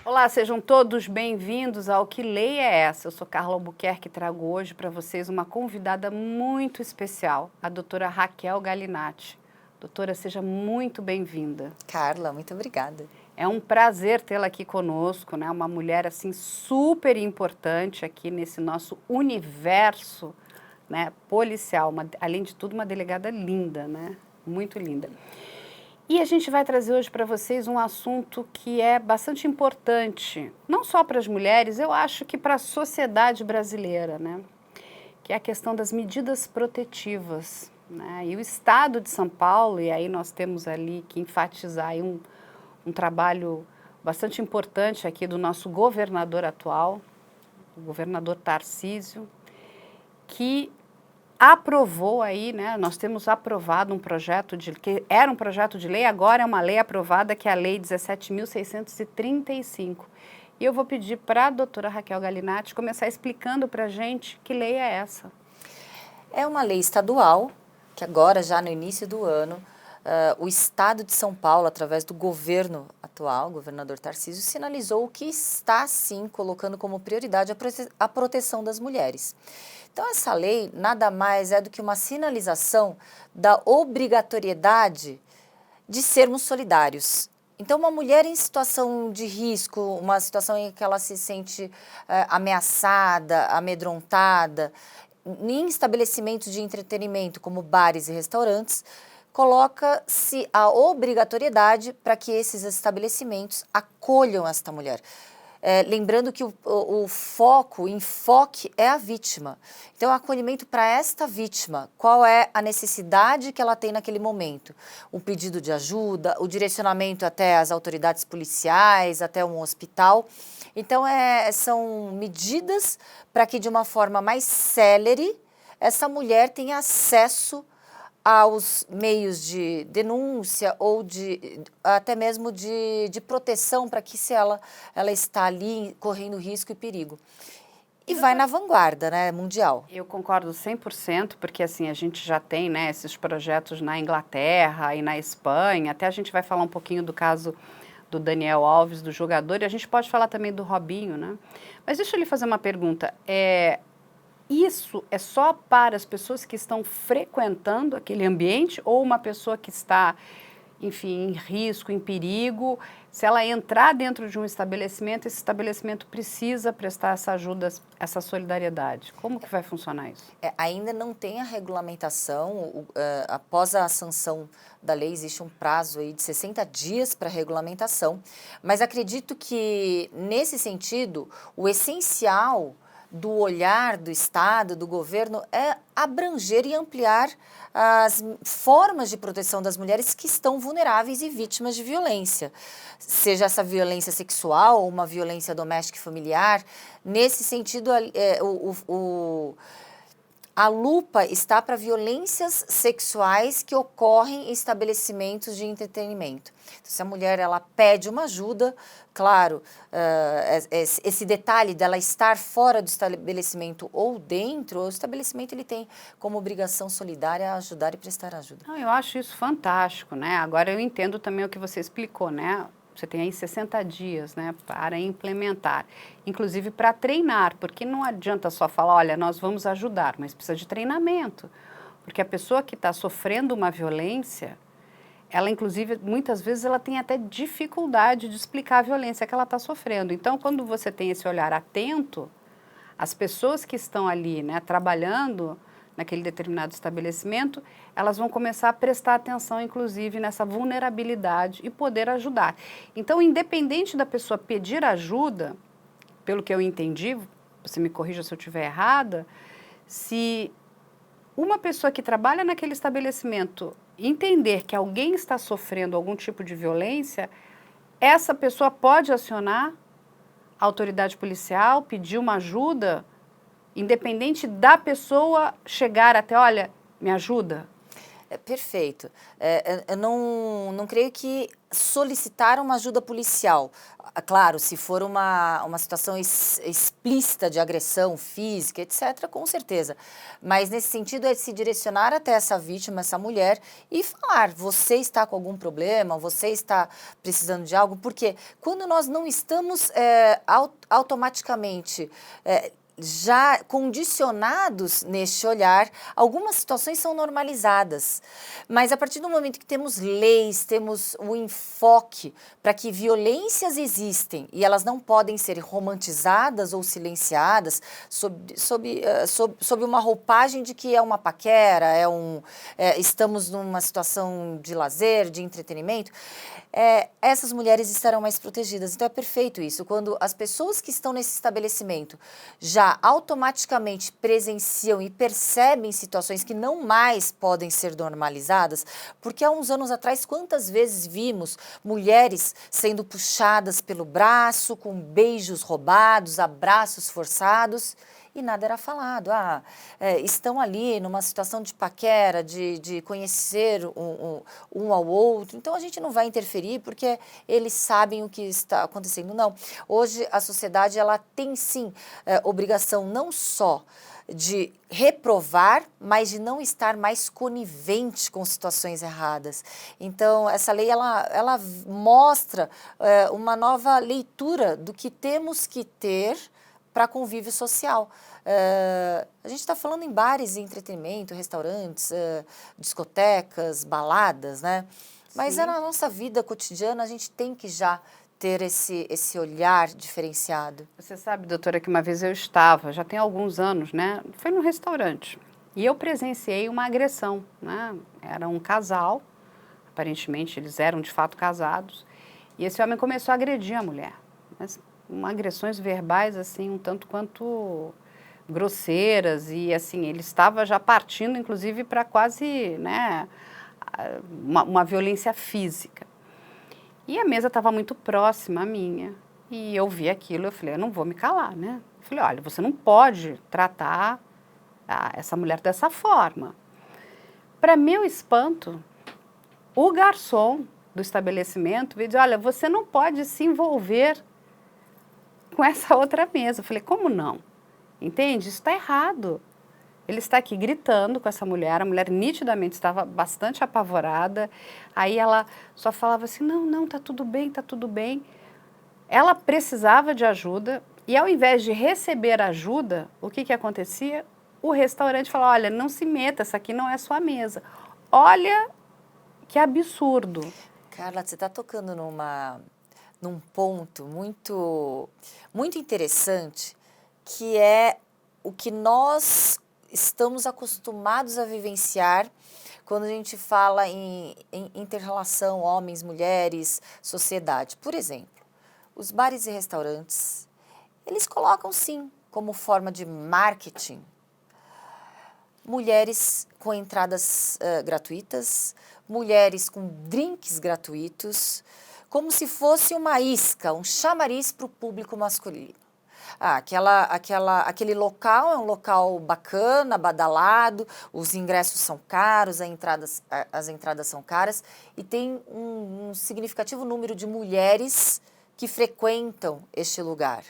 Olá, sejam todos bem-vindos ao Que Lei é Essa? Eu sou Carla Albuquerque e trago hoje para vocês uma convidada muito especial, a doutora Raquel Galinatti. Doutora, seja muito bem-vinda. Carla, muito obrigada. É um prazer tê-la aqui conosco, né? Uma mulher assim super importante aqui nesse nosso universo, né, policial. Além de tudo, uma delegada linda, né? Muito linda. E a gente vai trazer hoje para vocês um assunto que é bastante importante, não só para as mulheres, eu acho que para a sociedade brasileira, né? Que é a questão das medidas protetivas, né? E o Estado de São Paulo, e aí nós temos ali que enfatizar aí um trabalho bastante importante aqui do nosso governador atual, o governador Tarcísio, que aprovou aí, né, nós temos aprovado um projeto que era um projeto de lei, agora é uma lei aprovada, que é a Lei 17.635. E eu vou pedir para a doutora Raquel Galinatti começar explicando para a gente que lei é essa. É uma lei estadual, que agora, já no início do ano, o Estado de São Paulo, através do governo atual, o governador Tarcísio, sinalizou que está, sim, colocando como prioridade a proteção das mulheres. Então, essa lei nada mais é do que uma sinalização da obrigatoriedade de sermos solidários. Então, uma mulher em situação de risco, uma situação em que ela se sente ameaçada, amedrontada, em estabelecimentos de entretenimento como bares e restaurantes, coloca-se a obrigatoriedade para que esses estabelecimentos acolham esta mulher. Lembrando que o enfoque é a vítima. Então, o acolhimento para esta vítima, qual é a necessidade que ela tem naquele momento? O pedido de ajuda, o direcionamento até as autoridades policiais, até um hospital. Então, são medidas para que, de uma forma mais célere, essa mulher tenha acesso aos meios de denúncia ou até mesmo de proteção, para que se ela está ali correndo risco e perigo. E vai na vanguarda, né, mundial. Eu concordo 100%, porque assim, a gente já tem, né, esses projetos na Inglaterra e na Espanha, até a gente vai falar um pouquinho do caso do Daniel Alves, do jogador, e a gente pode falar também do Robinho, né? Mas deixa eu lhe fazer uma pergunta, isso é só para as pessoas que estão frequentando aquele ambiente ou uma pessoa que está, enfim, em risco, em perigo, se ela entrar dentro de um estabelecimento, esse estabelecimento precisa prestar essa ajuda, essa solidariedade? Como que vai funcionar isso? Ainda não tem a regulamentação, após a sanção da lei existe um prazo aí de 60 dias para regulamentação, mas acredito que, nesse sentido, o essencial do olhar do Estado, do governo, é abranger e ampliar as formas de proteção das mulheres que estão vulneráveis e vítimas de violência. Seja essa violência sexual ou uma violência doméstica e familiar, nesse sentido, a lupa está para violências sexuais que ocorrem em estabelecimentos de entretenimento. Então, se a mulher ela pede uma ajuda, claro, esse detalhe dela estar fora do estabelecimento ou dentro, o estabelecimento ele tem como obrigação solidária ajudar e prestar ajuda. Não, eu acho isso fantástico, né? Agora eu entendo também o que você explicou, né? Você tem aí 60 dias, né, para implementar, inclusive para treinar, porque não adianta só falar, olha, nós vamos ajudar, mas precisa de treinamento, porque a pessoa que está sofrendo uma violência, ela inclusive, muitas vezes, ela tem até dificuldade de explicar a violência que ela está sofrendo. Então, quando você tem esse olhar atento, as pessoas que estão ali, né, trabalhando naquele determinado estabelecimento, elas vão começar a prestar atenção, inclusive, nessa vulnerabilidade e poder ajudar. Então, independente da pessoa pedir ajuda, pelo que eu entendi, você me corrija se eu estiver errada, se uma pessoa que trabalha naquele estabelecimento entender que alguém está sofrendo algum tipo de violência, essa pessoa pode acionar a autoridade policial, pedir uma ajuda, independente da pessoa chegar até, olha, me ajuda? Perfeito. Eu não creio que solicitar uma ajuda policial, claro, se for uma situação explícita de agressão física, etc., com certeza. Mas nesse sentido é se direcionar até essa vítima, essa mulher, e falar, você está com algum problema, você está precisando de algo, porque quando nós não estamos automaticamente já condicionados neste olhar, algumas situações são normalizadas. Mas a partir do momento que temos leis, temos o enfoque para que violências existem e elas não podem ser romantizadas ou silenciadas sob uma roupagem de que é uma paquera, estamos numa situação de lazer, de entretenimento, essas mulheres estarão mais protegidas. Então é perfeito isso, quando as pessoas que estão nesse estabelecimento já automaticamente presenciam e percebem situações que não mais podem ser normalizadas, porque há uns anos atrás, quantas vezes vimos mulheres sendo puxadas pelo braço, com beijos roubados, abraços forçados, e nada era falado. Estão ali numa situação de paquera, de conhecer um ao outro, então a gente não vai interferir porque eles sabem o que está acontecendo. Não, hoje a sociedade ela tem sim obrigação não só de reprovar, mas de não estar mais conivente com situações erradas. Então, essa lei, ela mostra uma nova leitura do que temos que ter para convívio social. A gente está falando em bares e entretenimento, restaurantes, discotecas, baladas, né? Mas na nossa vida cotidiana a gente tem que já ter esse olhar diferenciado. Você sabe, doutora, que uma vez eu estava, já tem alguns anos, né? Foi num restaurante e eu presenciei uma agressão, né? Era um casal, aparentemente eles eram de fato casados, e esse homem começou a agredir a mulher. Mas agressões verbais, assim, um tanto quanto grosseiras, e assim, ele estava já partindo, inclusive, para quase, né, uma violência física. E a mesa estava muito próxima à minha, e eu vi aquilo, eu falei, eu não vou me calar, né? Eu falei, olha, você não pode tratar essa mulher dessa forma. Para meu espanto, o garçom do estabelecimento veio dizer, olha, você não pode se envolver com essa outra mesa. Eu falei, como não? Entende? Isso está errado. Ele está aqui gritando com essa mulher, a mulher nitidamente estava bastante apavorada, aí ela só falava assim, não, tá tudo bem, tá tudo bem. Ela precisava de ajuda e ao invés de receber ajuda, o que acontecia? O restaurante falou, olha, não se meta, essa aqui não é sua mesa. Olha que absurdo. Carla, você está tocando num ponto muito, muito interessante, que é o que nós estamos acostumados a vivenciar quando a gente fala em inter-relação homens, mulheres, sociedade. Por exemplo, os bares e restaurantes, eles colocam sim, como forma de marketing, mulheres com entradas gratuitas, mulheres com drinks gratuitos, como se fosse uma isca, um chamariz para o público masculino. Aquele local é um local bacana, badalado, os ingressos são caros, as entradas são caras e tem um significativo número de mulheres que frequentam este lugar.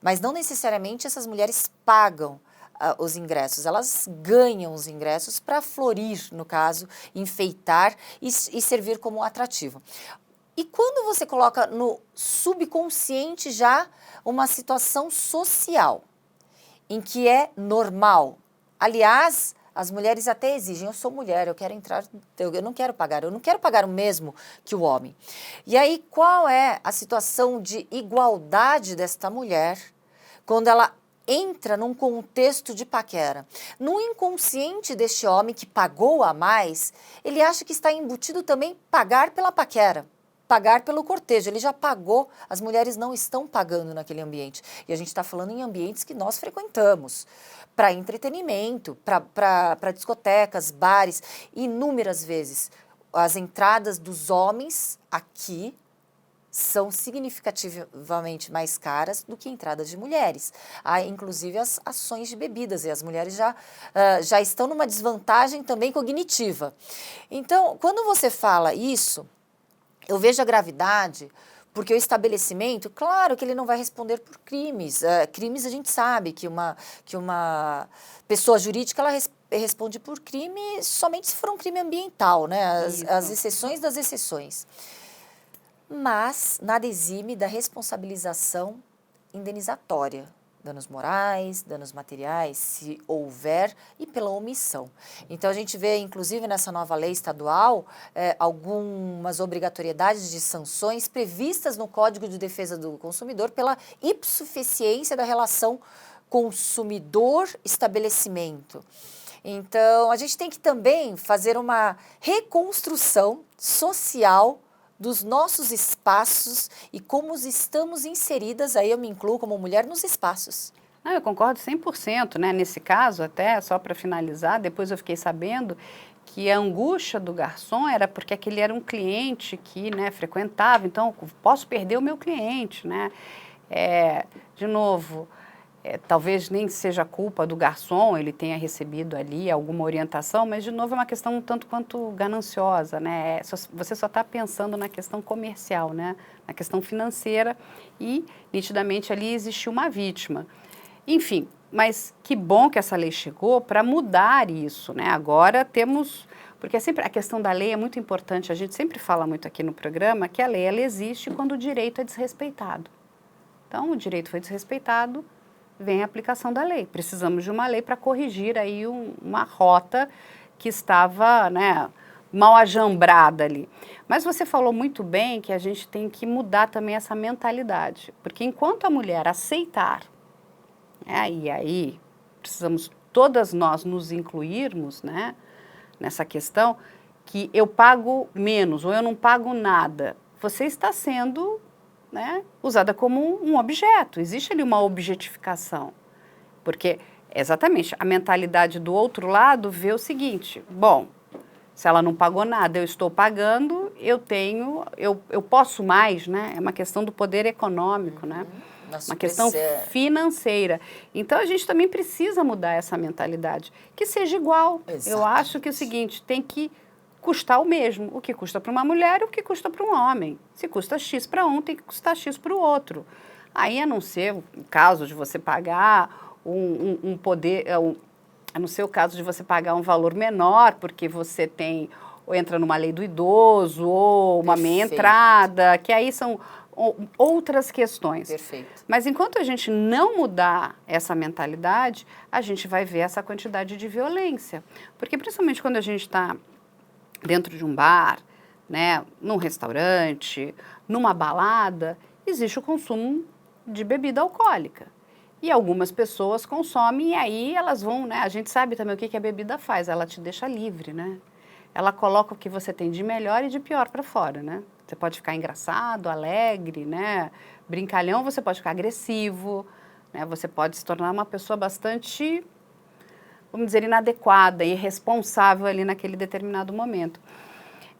Mas não necessariamente essas mulheres pagam os ingressos, elas ganham os ingressos para florir, no caso, enfeitar e servir como atrativo. E quando você coloca no subconsciente já uma situação social, em que é normal, aliás, as mulheres até exigem, eu sou mulher, eu quero entrar, eu não quero pagar o mesmo que o homem. E aí, qual é a situação de igualdade desta mulher quando ela entra num contexto de paquera? No inconsciente deste homem que pagou a mais, ele acha que está embutido também pagar pela paquera, pagar pelo cortejo. Ele já pagou, as mulheres não estão pagando naquele ambiente. E a gente está falando em ambientes que nós frequentamos, para entretenimento, para discotecas, bares, inúmeras vezes. As entradas dos homens aqui são significativamente mais caras do que a entrada de mulheres. Há, inclusive, as ações de bebidas, e as mulheres já estão numa desvantagem também cognitiva. Então, quando você fala isso, eu vejo a gravidade, porque o estabelecimento, claro que ele não vai responder por crimes. Crimes a gente sabe que uma pessoa jurídica, ela responde por crime somente se for um crime ambiental, né? As exceções das exceções. Mas nada exime da responsabilização indenizatória, danos morais, danos materiais, se houver, e pela omissão. Então, a gente vê, inclusive, nessa nova lei estadual, algumas obrigatoriedades de sanções previstas no Código de Defesa do Consumidor pela hipossuficiência da relação consumidor-estabelecimento. Então, a gente tem que também fazer uma reconstrução social dos nossos espaços e como estamos inseridas, aí eu me incluo como mulher, nos espaços. Não, eu concordo 100%, né? Nesse caso, até, só para finalizar, depois eu fiquei sabendo que a angústia do garçom era porque aquele era um cliente que, né, frequentava, então posso perder o meu cliente, né? De novo, talvez nem seja culpa do garçom, ele tenha recebido ali alguma orientação, mas, de novo, é uma questão um tanto quanto gananciosa, né? Você só está pensando na questão comercial, né? Na questão financeira, e, nitidamente, ali existiu uma vítima. Enfim, mas que bom que essa lei chegou para mudar isso, né? Agora temos... Porque sempre a questão da lei é muito importante, a gente sempre fala muito aqui no programa que a lei ela existe quando o direito é desrespeitado. Então, o direito foi desrespeitado, vem a aplicação da lei. Precisamos de uma lei para corrigir aí uma rota que estava, né, mal ajambrada ali. Mas você falou muito bem que a gente tem que mudar também essa mentalidade, porque enquanto a mulher aceitar, e aí precisamos todas nós nos incluirmos, né, nessa questão, que eu pago menos ou eu não pago nada, você está sendo, né, usada como um objeto. Existe ali uma objetificação. Porque, exatamente, a mentalidade do outro lado vê o seguinte, bom, se ela não pagou nada, eu estou pagando, eu posso mais, né? É uma questão do poder econômico, né? Uma questão financeira. Então, a gente também precisa mudar essa mentalidade, que seja igual. Exatamente. Eu acho que é o seguinte, tem que custar o mesmo. O que custa para uma mulher e o que custa para um homem. Se custa X para um, tem que custar X para o outro. Aí, a não ser o caso de você pagar um poder... a não ser o caso de você pagar um valor menor, porque você tem... ou entra numa lei do idoso, ou uma meia entrada, que aí são outras questões. Perfeito. Mas enquanto a gente não mudar essa mentalidade, a gente vai ver essa quantidade de violência. Porque, principalmente quando a gente está dentro de um bar, né, num restaurante, numa balada, existe o consumo de bebida alcoólica. E algumas pessoas consomem e aí elas vão, né, a gente sabe também o que a bebida faz, ela te deixa livre, né? Ela coloca o que você tem de melhor e de pior para fora, né? Você pode ficar engraçado, alegre, né? Brincalhão, você pode ficar agressivo, né? Você pode se tornar uma pessoa bastante, vamos dizer, inadequada, irresponsável ali naquele determinado momento.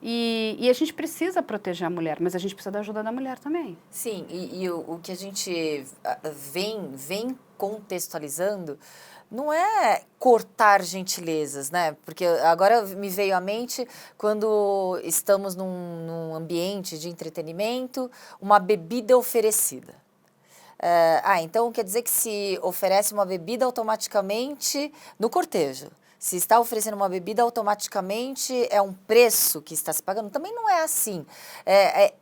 E a gente precisa proteger a mulher, mas a gente precisa da ajuda da mulher também. Sim, e o que a gente vem contextualizando não é cortar gentilezas, né? Porque agora me veio à mente quando estamos num ambiente de entretenimento, uma bebida oferecida. Então quer dizer que se oferece uma bebida automaticamente no cortejo. Se está oferecendo uma bebida, automaticamente é um preço que está se pagando. Também não é assim.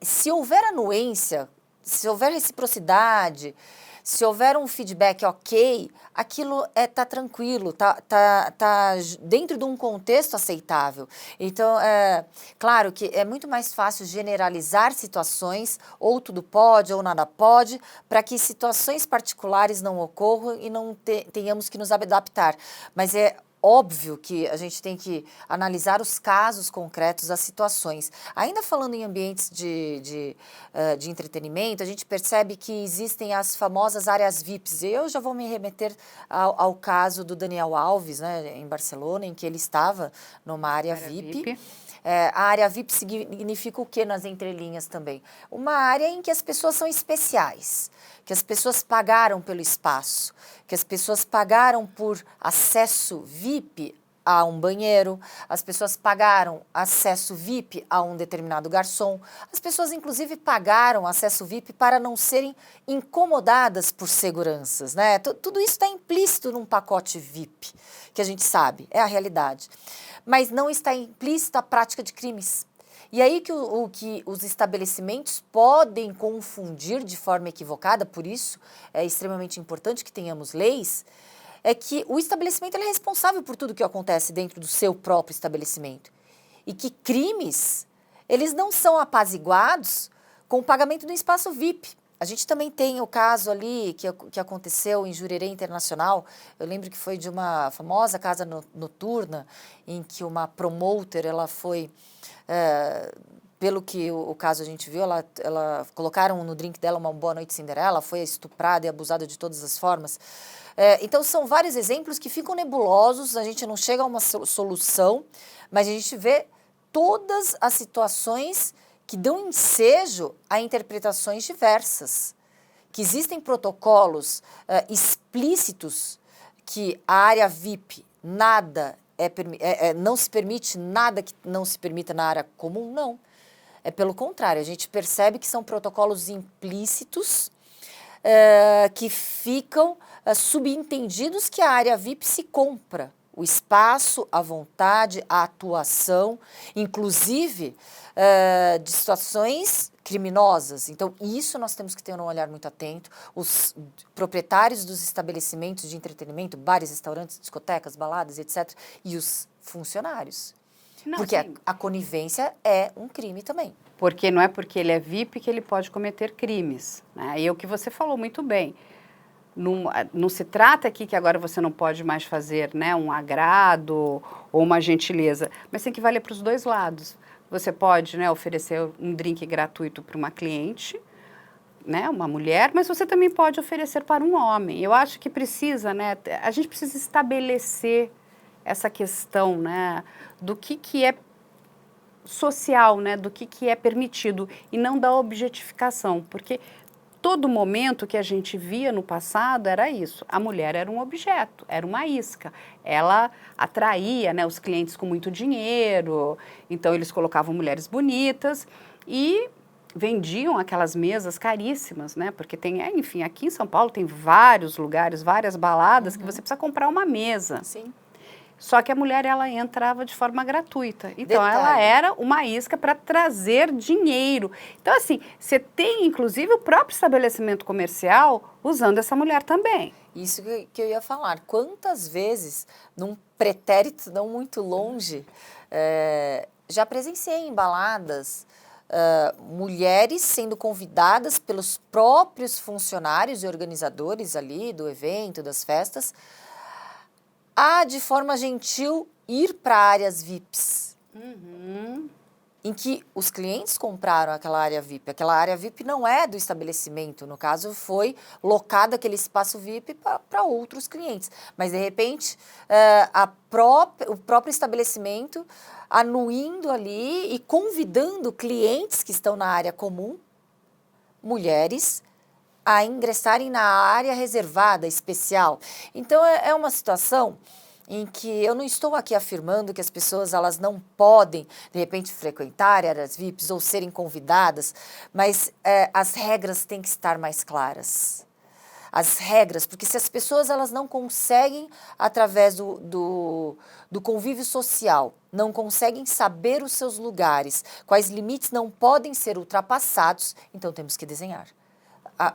Se houver anuência, se houver reciprocidade, se houver um feedback ok, aquilo está tranquilo, tá dentro de um contexto aceitável. Então, claro que é muito mais fácil generalizar situações, ou tudo pode, ou nada pode, para que situações particulares não ocorram e não tenhamos que nos adaptar. Mas óbvio que a gente tem que analisar os casos concretos, as situações. Ainda falando em ambientes de entretenimento, a gente percebe que existem as famosas áreas VIPs. Eu já vou me remeter ao caso do Daniel Alves, né, em Barcelona, em que ele estava numa área VIP. A área VIP significa o que nas entrelinhas também? Uma área em que as pessoas são especiais, que as pessoas pagaram pelo espaço, que as pessoas pagaram por acesso VIP a um banheiro, as pessoas pagaram acesso VIP a um determinado garçom, as pessoas inclusive pagaram acesso VIP para não serem incomodadas por seguranças, né? Tudo isso está implícito num pacote VIP, que a gente sabe, é a realidade. Mas não está implícita a prática de crimes. E aí que os estabelecimentos podem confundir de forma equivocada, por isso é extremamente importante que tenhamos leis, é que o estabelecimento ele é responsável por tudo que acontece dentro do seu próprio estabelecimento. E que crimes, eles não são apaziguados com o pagamento do espaço VIP. A gente também tem o caso ali que aconteceu em Jurerê Internacional. Eu lembro que foi de uma famosa casa noturna em que uma promoter, ela foi, pelo que o caso a gente viu, ela colocaram no drink dela uma Boa Noite Cinderela, foi estuprada e abusada de todas as formas. Então são vários exemplos que ficam nebulosos, a gente não chega a uma solução, mas a gente vê todas as situações que dão ensejo a interpretações diversas, que existem protocolos explícitos que a área VIP nada não se permite, nada que não se permita na área comum, não. É pelo contrário, a gente percebe que são protocolos implícitos que ficam subentendidos que a área VIP se compra. O espaço, a vontade, a atuação, inclusive de situações criminosas. Então, isso nós temos que ter um olhar muito atento. Os proprietários dos estabelecimentos de entretenimento, bares, restaurantes, discotecas, baladas, etc., e os funcionários. Não, porque a conivência é um crime também. Porque não é porque ele é VIP que ele pode cometer crimes, né? E é o que você falou muito bem. Não se trata aqui que agora você não pode mais fazer, né, um agrado ou uma gentileza, mas tem que valer para os dois lados. Você pode, né, oferecer um drink gratuito para uma cliente, né, uma mulher, mas você também pode oferecer para um homem. Eu acho que precisa, né, a gente precisa estabelecer essa questão, né, do que é social, né, do que é permitido e não da objetificação, porque todo momento que a gente via no passado era isso. A mulher era um objeto, era uma isca. Ela atraía, né, os clientes com muito dinheiro, então eles colocavam mulheres bonitas e vendiam aquelas mesas caríssimas, né? Porque tem, enfim, aqui em São Paulo tem vários lugares, várias baladas que você precisa comprar uma mesa. Sim. Só que a mulher, ela entrava de forma gratuita. Então, ela era uma isca para trazer dinheiro. Então, assim, você tem, inclusive, o próprio estabelecimento comercial usando essa mulher também. Isso que eu ia falar. Quantas vezes, num pretérito não muito longe, já presenciei em baladas mulheres sendo convidadas pelos próprios funcionários e organizadores ali do evento, das festas, a, de forma gentil, ir para áreas VIPs, em que os clientes compraram aquela área VIP. Aquela área VIP não é do estabelecimento, no caso foi locado aquele espaço VIP para outros clientes. Mas, de repente, o próprio estabelecimento anuindo ali e convidando clientes que estão na área comum, mulheres, a ingressarem na área reservada, especial. Então, é uma situação em que eu não estou aqui afirmando que as pessoas elas não podem, de repente, frequentar áreas VIPs ou serem convidadas, mas as regras têm que estar mais claras. As regras, porque se as pessoas elas não conseguem, através do convívio social, não conseguem saber os seus lugares, quais limites não podem ser ultrapassados, então temos que desenhar.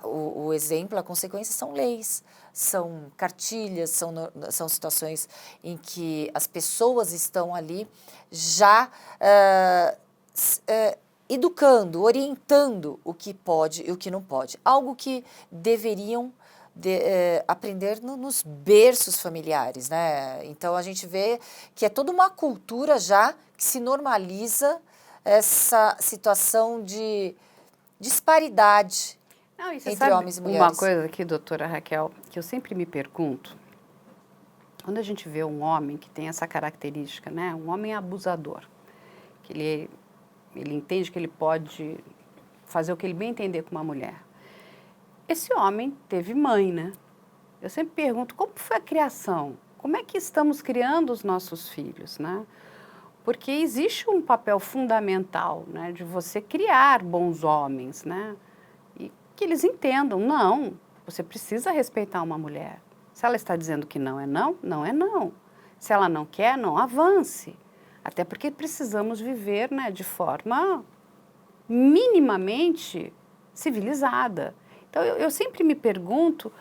O exemplo, a consequência são leis, são cartilhas, são situações em que as pessoas estão ali já educando, orientando o que pode e o que não pode. Algo que deveriam aprender nos berços familiares, né? Então, a gente vê que é toda uma cultura já que se normaliza essa situação de disparidade Não, e você entre sabe homens e mulheres. uma coisa aqui, doutora Raquel, que eu sempre me pergunto, quando a gente vê um homem que tem essa característica, né? Um homem abusador, que ele entende que ele pode fazer o que ele bem entender com uma mulher. Esse homem teve mãe, né? Eu sempre pergunto, como foi a criação? Como é que estamos criando os nossos filhos, né? Porque existe um papel fundamental, né, de você criar bons homens, né? E que eles entendam, não, você precisa respeitar uma mulher. Se ela está dizendo que não é não, não é não. Se ela não quer, não avance. Até porque precisamos viver, né, de forma minimamente civilizada. Então, eu sempre me pergunto,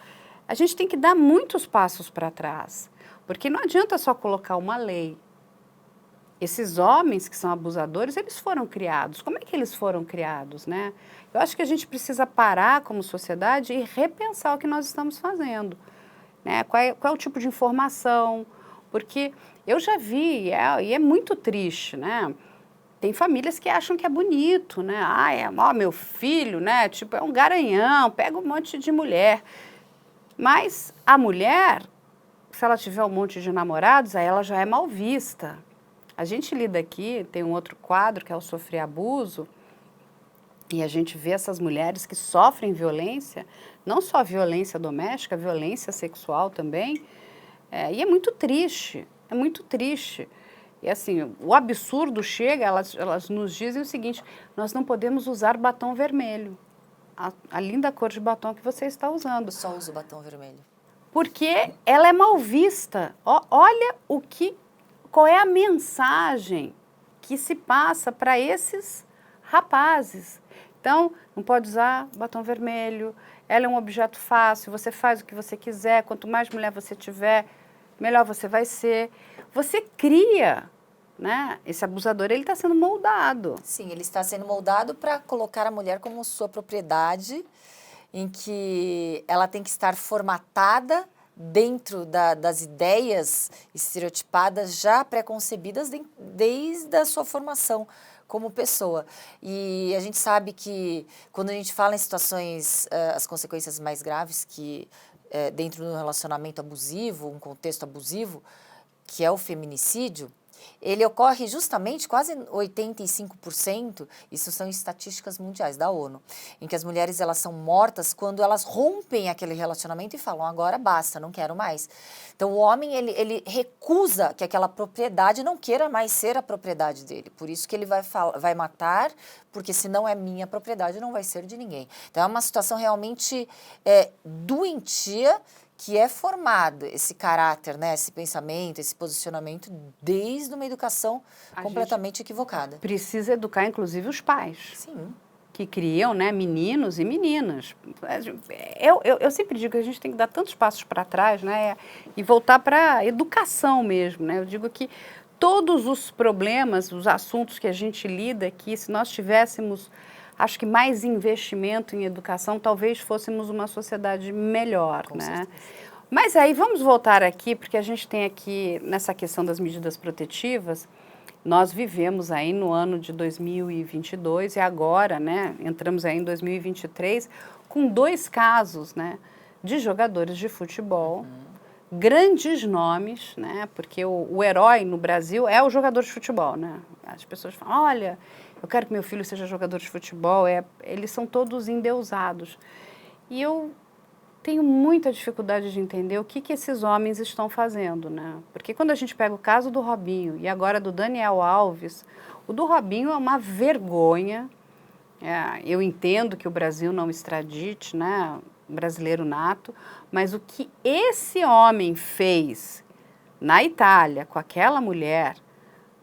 a gente tem que dar muitos passos para trás, porque não adianta só colocar uma lei. Esses homens que são abusadores, eles foram criados. Como é que eles foram criados, né? Eu acho que a gente precisa parar como sociedade e repensar o que nós estamos fazendo, né? Qual é o tipo de informação? Porque eu já vi, e é muito triste, né? Tem famílias que acham que é bonito, né? Ah, ó, meu filho, né? Tipo, é um garanhão, pega um monte de mulher. Mas a mulher, se ela tiver um monte de namorados, aí ela já é mal vista. A gente lida aqui, tem um outro quadro que é o Sofrer Abuso, e a gente vê essas mulheres que sofrem violência, não só violência doméstica, violência sexual também, e é muito triste, é muito triste. E assim, o absurdo chega, elas nos dizem o seguinte, nós não podemos usar batom vermelho, a linda cor de batom que você está usando. Eu só uso batom vermelho. Porque ela é mal vista. Olha qual é a mensagem que se passa para esses rapazes. Então, não pode usar batom vermelho, ela é um objeto fácil, você faz o que você quiser, quanto mais mulher você tiver, melhor você vai ser. Você cria, né? Esse abusador, ele está sendo moldado. Sim, ele está sendo moldado para colocar a mulher como sua propriedade, em que ela tem que estar formatada dentro das ideias estereotipadas já preconcebidas desde a sua formação como pessoa. E a gente sabe que quando a gente fala em situações, as consequências mais graves que dentro do relacionamento abusivo, um contexto abusivo, que é o feminicídio, ele ocorre justamente quase 85%, isso são estatísticas mundiais da ONU, em que as mulheres elas são mortas quando elas rompem aquele relacionamento e falam, agora basta, não quero mais. Então o homem ele recusa que aquela propriedade não queira mais ser a propriedade dele, por isso que ele vai matar, porque se não é minha propriedade não vai ser de ninguém. Então é uma situação realmente doentia, que é formado esse caráter, né, esse pensamento, esse posicionamento desde uma educação completamente equivocada. Precisa educar, inclusive, os pais. Sim. Que criam, né, meninos e meninas. Eu sempre digo que a gente tem que dar tantos passos para trás, né, e voltar para a educação mesmo, né. Eu digo que todos os problemas, os assuntos que a gente lida aqui, se nós tivéssemos, acho que mais investimento em educação, talvez fôssemos uma sociedade melhor, Com né? certeza. Mas aí vamos voltar aqui, porque a gente tem aqui, nessa questão das medidas protetivas, nós vivemos aí no ano de 2022 e agora, né, entramos aí em 2023 com 2 casos, né, de jogadores de futebol, grandes nomes, né, porque o herói no Brasil é o jogador de futebol, né? As pessoas falam, olha, eu quero que meu filho seja jogador de futebol, eles são todos endeusados. E eu tenho muita dificuldade de entender o que esses homens estão fazendo, né? Porque quando a gente pega o caso do Robinho e agora do Daniel Alves, o do Robinho é uma vergonha. Eu entendo que o Brasil não extradite, né? Brasileiro nato, mas o que esse homem fez na Itália com aquela mulher,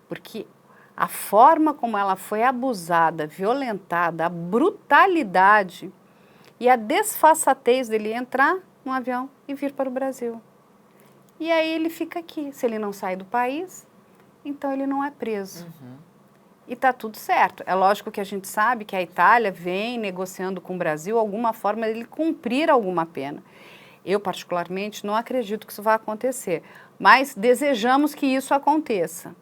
porque a forma como ela foi abusada, violentada, a brutalidade e a desfaçatez dele entrar no avião e vir para o Brasil. E aí ele fica aqui. Se ele não sai do país, então ele não é preso. E está tudo certo. É lógico que a gente sabe que a Itália vem negociando com o Brasil alguma forma de ele cumprir alguma pena. Eu, particularmente, não acredito que isso vai acontecer, mas desejamos que isso aconteça.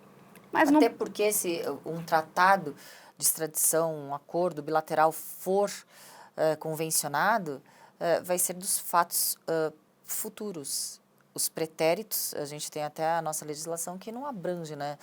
Mas até porque se um tratado de extradição, um acordo bilateral for convencionado, vai ser dos fatos futuros. Os pretéritos, a gente tem até a nossa legislação que não abrange, né,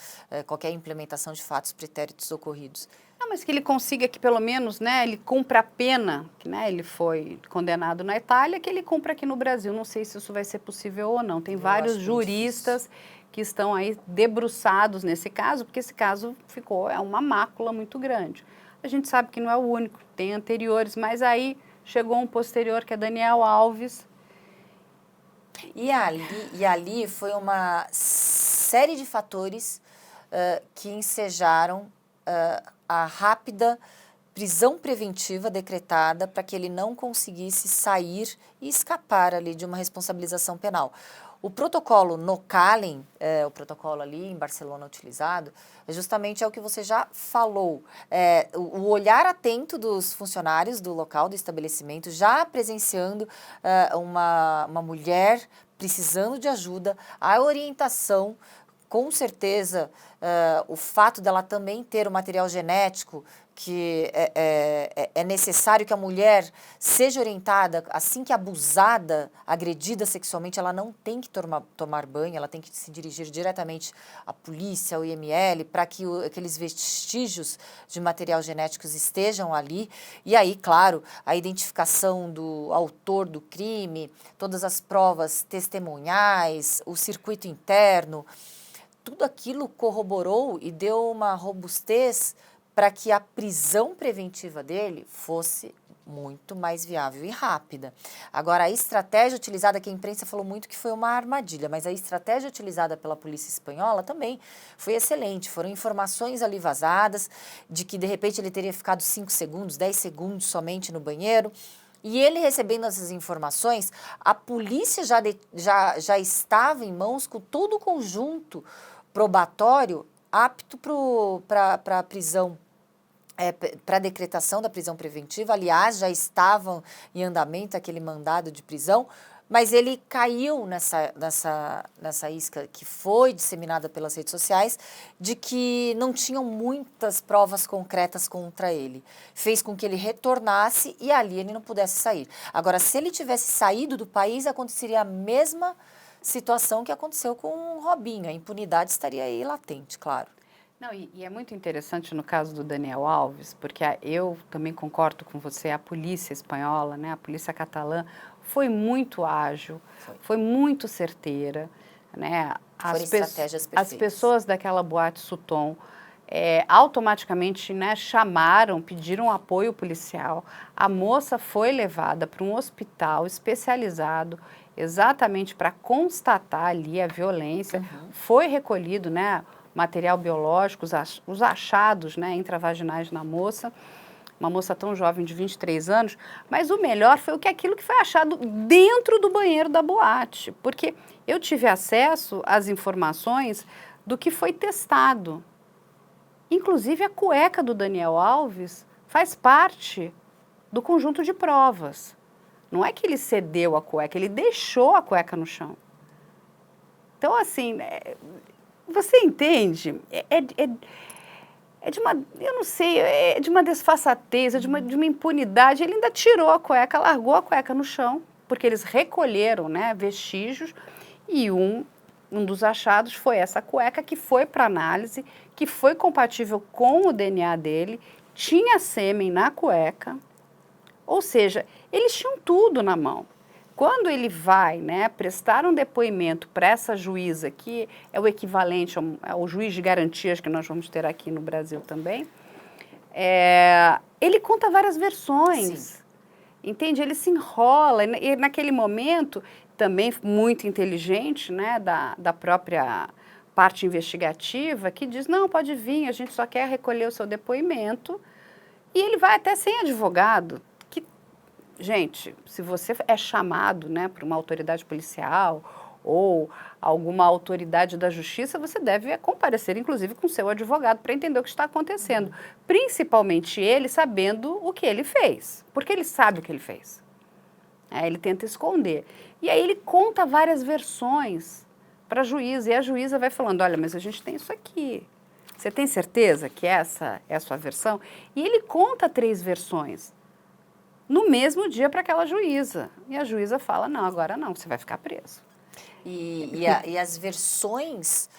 qualquer implementação de fatos pretéritos ocorridos. Não, mas que ele consiga que pelo menos, né, ele cumpra a pena, que, né, ele foi condenado na Itália, que ele cumpra aqui no Brasil. Não sei se isso vai ser possível ou não. Tem vários juristas que estão aí debruçados nesse caso, porque esse caso é uma mácula muito grande. A gente sabe que não é o único, tem anteriores, mas aí chegou um posterior que é Daniel Alves. E ali foi uma série de fatores que ensejaram a rápida prisão preventiva decretada para que ele não conseguisse sair e escapar ali de uma responsabilização penal. O protocolo Nocalen, o protocolo ali em Barcelona utilizado, justamente é o que você já falou. O olhar atento dos funcionários do local, do estabelecimento, já presenciando uma mulher precisando de ajuda, a orientação, com certeza, o fato dela também ter o material genético, que é necessário que a mulher seja orientada, assim que abusada, agredida sexualmente, ela não tem que tomar banho, ela tem que se dirigir diretamente à polícia, ao IML, para que aqueles vestígios de material genéticos estejam ali. E aí, claro, a identificação do autor do crime, todas as provas testemunhais, o circuito interno, tudo aquilo corroborou e deu uma robustez para que a prisão preventiva dele fosse muito mais viável e rápida. Agora, a estratégia utilizada, que a imprensa falou muito que foi uma armadilha, mas a estratégia utilizada pela polícia espanhola também foi excelente. Foram informações ali vazadas de que, de repente, ele teria ficado 5 segundos, 10 segundos somente no banheiro. E ele recebendo essas informações, a polícia já estava em mãos com todo o conjunto probatório apto para a prisão, para a decretação da prisão preventiva. Aliás, já estavam em andamento aquele mandado de prisão, mas ele caiu nessa isca que foi disseminada pelas redes sociais de que não tinham muitas provas concretas contra ele. Fez com que ele retornasse e ali ele não pudesse sair. Agora, se ele tivesse saído do país, aconteceria a mesma situação que aconteceu com o Robinho. A impunidade estaria aí latente, claro. Não, e é muito interessante no caso do Daniel Alves, porque eu também concordo com você, a polícia espanhola, né, a polícia catalã, foi muito ágil, foi muito certeira, né? As pessoas daquela boate Sutton automaticamente, né, chamaram, pediram apoio policial. A moça foi levada para um hospital especializado exatamente para constatar ali a violência. Foi recolhido, né, material biológico, os achados, né, intravaginais na moça, uma moça tão jovem de 23 anos, mas o melhor foi aquilo que foi achado dentro do banheiro da boate, porque eu tive acesso às informações do que foi testado. Inclusive a cueca do Daniel Alves faz parte do conjunto de provas. Não é que ele cedeu a cueca, ele deixou a cueca no chão. Então, assim, você entende? É de uma, eu não sei, é de uma desfaçatez, de uma impunidade. Ele ainda tirou a cueca, largou a cueca no chão, porque eles recolheram, né, vestígios, e um dos achados foi essa cueca que foi para análise, que foi compatível com o DNA dele, tinha sêmen na cueca, ou seja, eles tinham tudo na mão. Quando ele vai, né, prestar um depoimento para essa juíza, que é o equivalente ao juiz de garantias que nós vamos ter aqui no Brasil também, ele conta várias versões, sim, entende? Ele se enrola, e naquele momento, também muito inteligente, né, da própria parte investigativa, que diz, não, pode vir, a gente só quer recolher o seu depoimento, e ele vai até sem advogado. Gente, se você é chamado, né, por uma autoridade policial ou alguma autoridade da justiça, você deve comparecer, inclusive, com seu advogado para entender o que está acontecendo. Principalmente ele sabendo o que ele fez, porque ele sabe o que ele fez. Ele tenta esconder. E aí ele conta várias versões para a juíza, e a juíza vai falando, olha, mas a gente tem isso aqui. Você tem certeza que essa é a sua versão? E ele conta 3 versões no mesmo dia para aquela juíza. E a juíza fala, não, agora não, você vai ficar preso. E as versões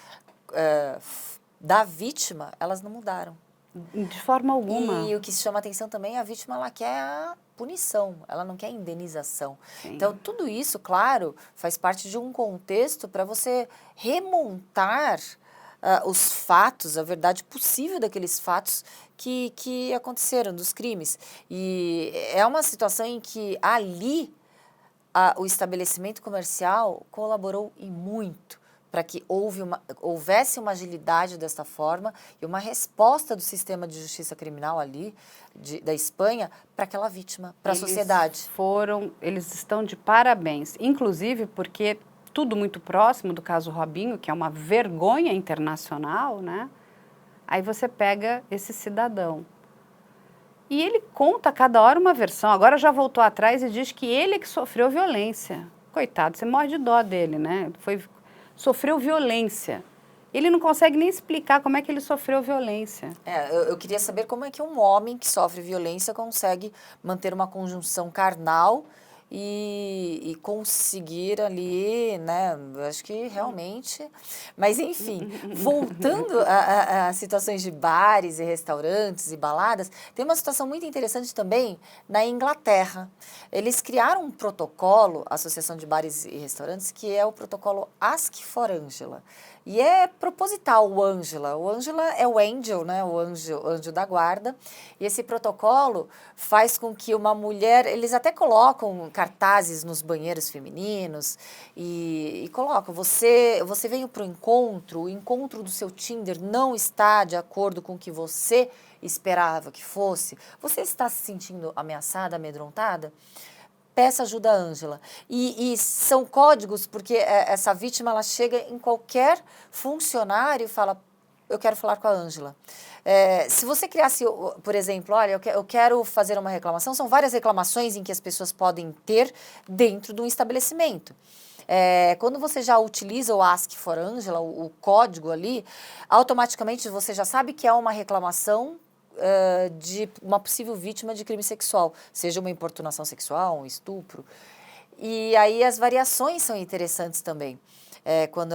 da vítima, elas não mudaram. De forma alguma. E o que chama atenção também, a vítima, ela quer a punição, ela não quer indenização. Sim. Então, tudo isso, claro, faz parte de um contexto para você remontar os fatos, a verdade possível daqueles fatos que aconteceram, dos crimes. E é uma situação em que ali o estabelecimento comercial colaborou e muito para que houvesse uma agilidade desta forma e uma resposta do sistema de justiça criminal ali, da Espanha, para aquela vítima, para a sociedade. Eles estão de parabéns, inclusive porque tudo muito próximo do caso Robinho, que é uma vergonha internacional, né? Aí você pega esse cidadão. E ele conta a cada hora uma versão, agora já voltou atrás e diz que ele é que sofreu violência. Coitado, você morre de dó dele, né? Sofreu violência. Ele não consegue nem explicar como é que ele sofreu violência. Eu queria saber como é que um homem que sofre violência consegue manter uma conjunção carnal e conseguir ali, né? Acho que realmente... Mas, enfim, voltando a situações de bares e restaurantes e baladas, tem uma situação muito interessante também na Inglaterra. Eles criaram um protocolo, a Associação de Bares e Restaurantes, que é o protocolo Ask for Angela. E é proposital o Ângela. O Ângela é o angel, né? O anjo da guarda. E esse protocolo faz com que uma mulher... Eles até colocam cartazes nos banheiros femininos e colocam, você veio para o encontro do seu Tinder não está de acordo com o que você esperava que fosse. Você está se sentindo ameaçada, amedrontada? Peça ajuda a Ângela. E são códigos, porque essa vítima ela chega em qualquer funcionário e fala, eu quero falar com a Ângela. Se você criasse, por exemplo, olha, eu quero fazer uma reclamação, são várias reclamações em que as pessoas podem ter dentro de um estabelecimento. Quando você já utiliza o Ask for Angela, o código ali, automaticamente você já sabe que é uma reclamação de uma possível vítima de crime sexual, seja uma importunação sexual, um estupro. E aí as variações são interessantes também. Quando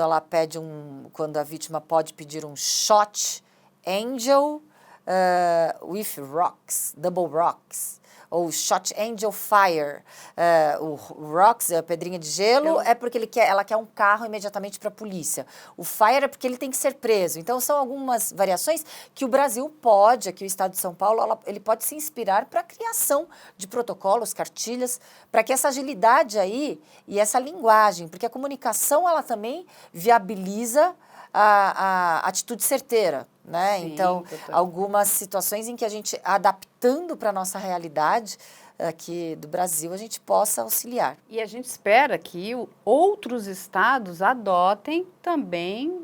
quando a vítima pode pedir um shot angel with rocks, double rocks, ou shot angel fire. O rocks, a pedrinha de gelo, é porque ela quer um carro imediatamente para a polícia. O fire é porque ele tem que ser preso. Então, são algumas variações que o Brasil pode, aqui o Estado de São Paulo, ele pode se inspirar para a criação de protocolos, cartilhas, para que essa agilidade aí e essa linguagem, porque a comunicação, ela também viabiliza a atitude certeira, né? Sim, então, doutor. algumas situações em que a gente, adaptando para a nossa realidade aqui do Brasil, a gente possa auxiliar. E a gente espera que outros estados adotem também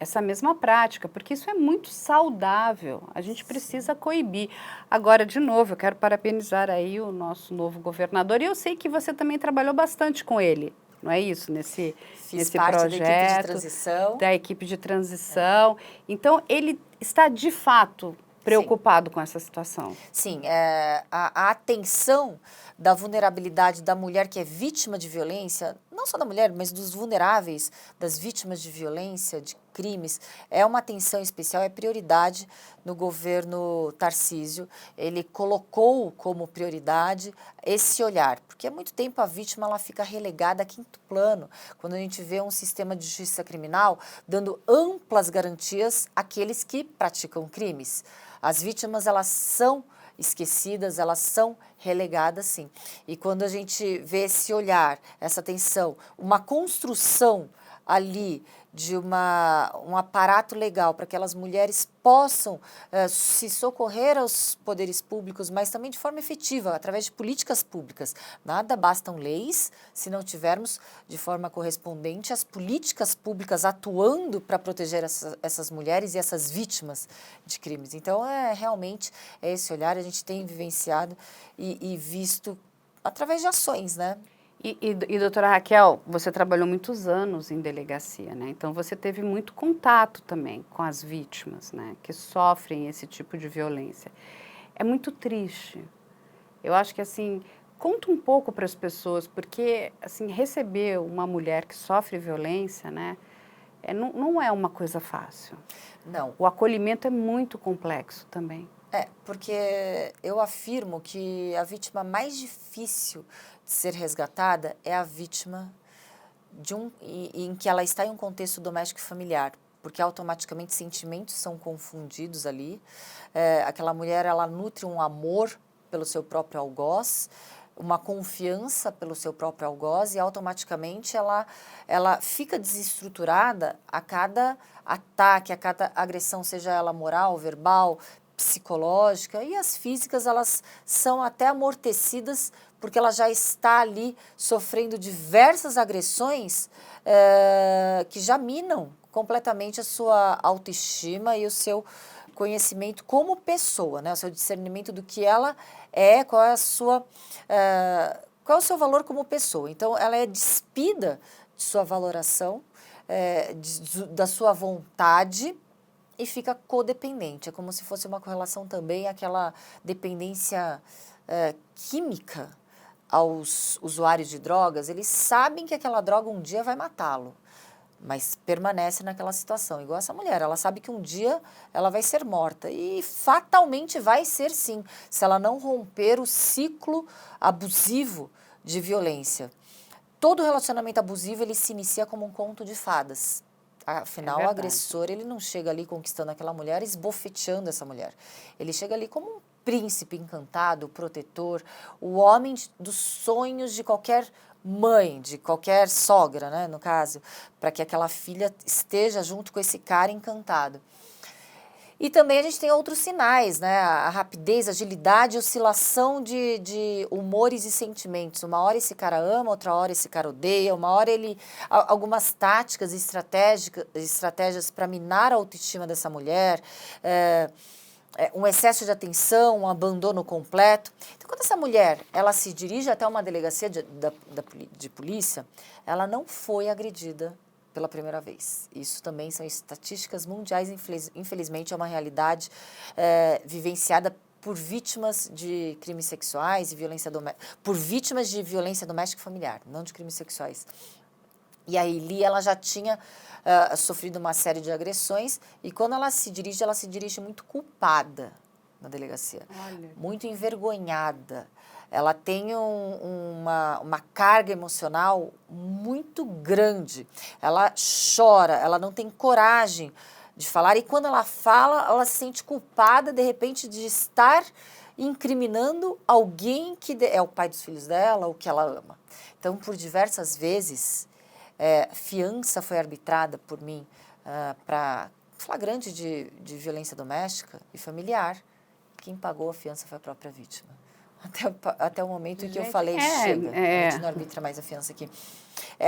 essa mesma prática, porque isso é muito saudável, a gente precisa coibir. Agora, de novo, eu quero parabenizar aí o nosso novo governador, e eu sei que você também trabalhou bastante com ele, não é isso? Nesse parte projeto da equipe de transição. Então, ele está, de fato, preocupado com essa situação. Sim, a atenção da vulnerabilidade da mulher que é vítima de violência, não só da mulher, mas dos vulneráveis, das vítimas de violência, de crimes, é uma atenção especial, é prioridade no governo Tarcísio. Ele colocou como prioridade esse olhar, porque há muito tempo a vítima ela fica relegada a quinto plano, quando a gente vê um sistema de justiça criminal dando amplas garantias àqueles que praticam crimes. As vítimas, elas são esquecidas, elas são relegadas, sim. E quando a gente vê esse olhar, essa atenção, uma construção ali de um aparato legal para que aquelas mulheres possam se socorrer aos poderes públicos, mas também de forma efetiva, através de políticas públicas. Nada bastam leis se não tivermos de forma correspondente as políticas públicas atuando para proteger essas mulheres e essas vítimas de crimes. Então, realmente esse olhar a gente tem vivenciado e visto através de ações, né? E doutora Raquel, você trabalhou muitos anos em delegacia, né? Então você teve muito contato também com as vítimas, né? Que sofrem esse tipo de violência. É muito triste. Eu acho que assim, conta um pouco para as pessoas, porque assim, receber uma mulher que sofre violência, né? Não é uma coisa fácil. Não. O acolhimento é muito complexo também. Porque eu afirmo que a vítima mais difícil de ser resgatada é a vítima em que ela está em um contexto doméstico e familiar, porque automaticamente sentimentos são confundidos ali. Aquela mulher, ela nutre um amor pelo seu próprio algoz, uma confiança pelo seu próprio algoz, e automaticamente ela fica desestruturada a cada ataque, a cada agressão, seja ela moral, verbal, psicológica, e as físicas, elas são até amortecidas porque ela já está ali sofrendo diversas agressões que já minam completamente a sua autoestima e o seu conhecimento como pessoa, né? O seu discernimento do que ela é, qual é a sua, qual é o seu valor como pessoa. Então, ela é despida de sua valoração, da sua vontade, e fica codependente. É como se fosse uma correlação também àquela dependência química aos usuários de drogas. Eles sabem que aquela droga um dia vai matá-lo, mas permanece naquela situação. Igual essa mulher, ela sabe que um dia ela vai ser morta, e fatalmente vai ser sim, se ela não romper o ciclo abusivo de violência. Todo relacionamento abusivo, ele se inicia como um conto de fadas. Afinal, o agressor, ele não chega ali conquistando aquela mulher, esbofeteando essa mulher. Ele chega ali como um príncipe encantado, protetor, o homem dos sonhos de qualquer mãe, de qualquer sogra, né, no caso, para que aquela filha esteja junto com esse cara encantado. E também a gente tem outros sinais, né? A rapidez, a agilidade, a oscilação de humores e sentimentos. Uma hora esse cara ama, outra hora esse cara odeia, uma hora ele... Algumas táticas estratégias para minar a autoestima dessa mulher, um excesso de atenção, um abandono completo. Então, quando essa mulher, ela se dirige até uma delegacia de polícia, ela não foi agredida pela primeira vez. Isso também são estatísticas mundiais, infelizmente é uma realidade vivenciada por vítimas de crimes sexuais e violência doméstica, por vítimas de violência doméstica e familiar, não de crimes sexuais. E a Eli, ela já tinha sofrido uma série de agressões, e quando ela se dirige muito culpada na delegacia. Olha. Muito envergonhada. Ela tem uma carga emocional muito grande. Ela chora, ela não tem coragem de falar, e quando ela fala, ela se sente culpada, de repente, de estar incriminando alguém que é o pai dos filhos dela, ou que ela ama. Então, por diversas vezes, fiança foi arbitrada por mim para flagrante de violência doméstica e familiar. Quem pagou a fiança foi a própria vítima. Até o momento em que eu falei, chega, a gente não arbitra mais a fiança aqui.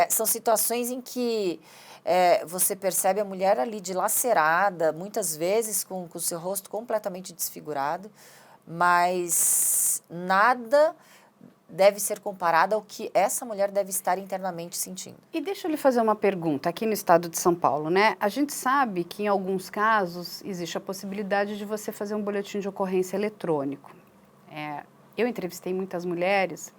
São situações em que você percebe a mulher ali dilacerada, muitas vezes com o seu rosto completamente desfigurado, mas nada deve ser comparado ao que essa mulher deve estar internamente sentindo. E deixa eu lhe fazer uma pergunta, aqui no estado de São Paulo, né? A gente sabe que em alguns casos existe a possibilidade de você fazer um boletim de ocorrência eletrônico. Eu entrevistei muitas mulheres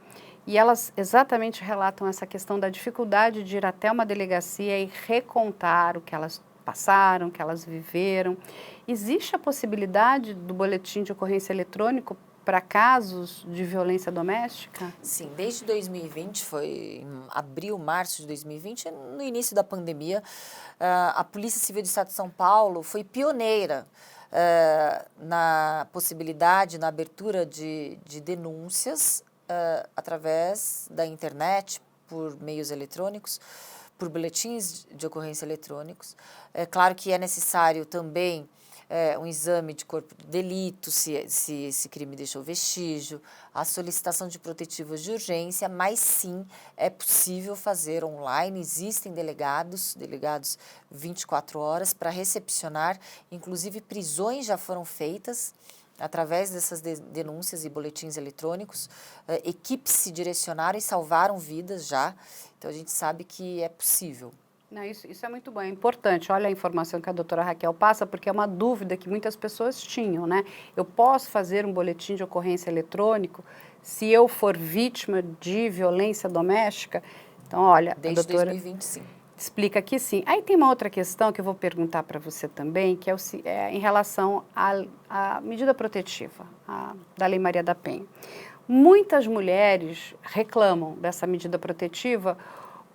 e elas exatamente relatam essa questão da dificuldade de ir até uma delegacia e recontar o que elas passaram, o que elas viveram. Existe a possibilidade do boletim de ocorrência eletrônico para casos de violência doméstica? Sim, desde 2020, foi em abril, março de 2020, no início da pandemia, a Polícia Civil do Estado de São Paulo foi pioneira na possibilidade, na abertura de denúncias através da internet, por meios eletrônicos, por boletins de ocorrência eletrônicos. É claro que é necessário também um exame de corpo de delito, se esse crime deixou vestígio, a solicitação de protetivos de urgência, mas sim, é possível fazer online, existem delegados 24 horas para recepcionar, inclusive prisões já foram feitas através dessas denúncias e boletins eletrônicos, equipes se direcionaram e salvaram vidas já. Então, a gente sabe que é possível. Não, isso é muito bom, é importante. Olha a informação que a doutora Raquel passa, porque é uma dúvida que muitas pessoas tinham, né? Eu posso fazer um boletim de ocorrência eletrônico se eu for vítima de violência doméstica? Então, olha, Desde a doutora 2020, sim. explica que sim. Aí tem uma outra questão que eu vou perguntar para você também, que é em relação à medida protetiva da Lei Maria da Penha. Muitas mulheres reclamam dessa medida protetiva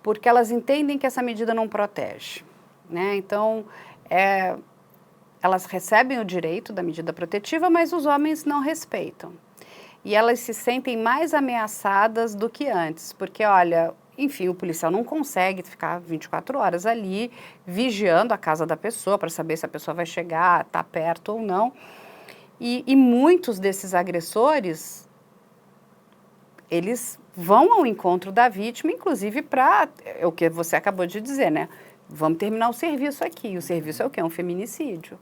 porque elas entendem que essa medida não protege, né? Então, elas recebem o direito da medida protetiva, mas os homens não respeitam. E elas se sentem mais ameaçadas do que antes, porque, olha, enfim, o policial não consegue ficar 24 horas ali vigiando a casa da pessoa para saber se a pessoa vai chegar, está perto ou não. E muitos desses agressores, eles vão ao encontro da vítima, inclusive para, o que você acabou de dizer, né? Vamos terminar o serviço aqui. O serviço é o quê? É um feminicídio.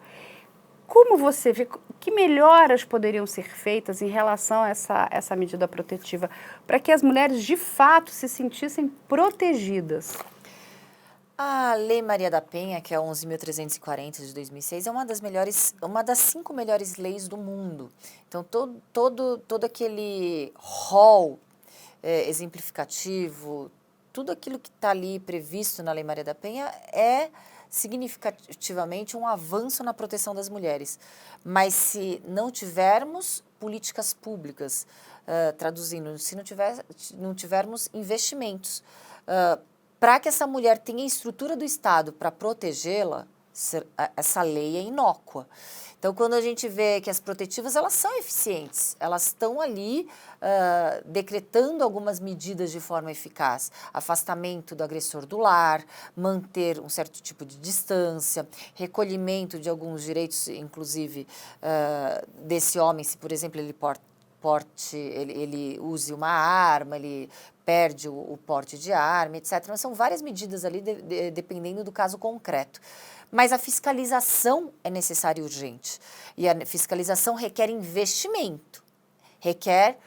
Como você vê, que melhoras poderiam ser feitas em relação a essa medida protetiva, para que as mulheres de fato se sentissem protegidas? A Lei Maria da Penha, que é a 11.340 de 2006, é uma das 5 melhores leis do mundo. Então, todo aquele rol exemplificativo, tudo aquilo que está ali previsto na Lei Maria da Penha é significativamente um avanço na proteção das mulheres. Mas se não tivermos políticas públicas, traduzindo, se não tivermos investimentos, para que essa mulher tenha a estrutura do Estado para protegê-la, essa lei é inócua. Então, quando a gente vê que as protetivas, elas são eficientes, elas estão ali decretando algumas medidas de forma eficaz. Afastamento do agressor do lar, manter um certo tipo de distância, recolhimento de alguns direitos, inclusive desse homem, se, por exemplo, ele use uma arma, ele perde o porte de arma, etc. Mas são várias medidas ali, dependendo do caso concreto. Mas a fiscalização é necessária e urgente. E a fiscalização requer investimento, requer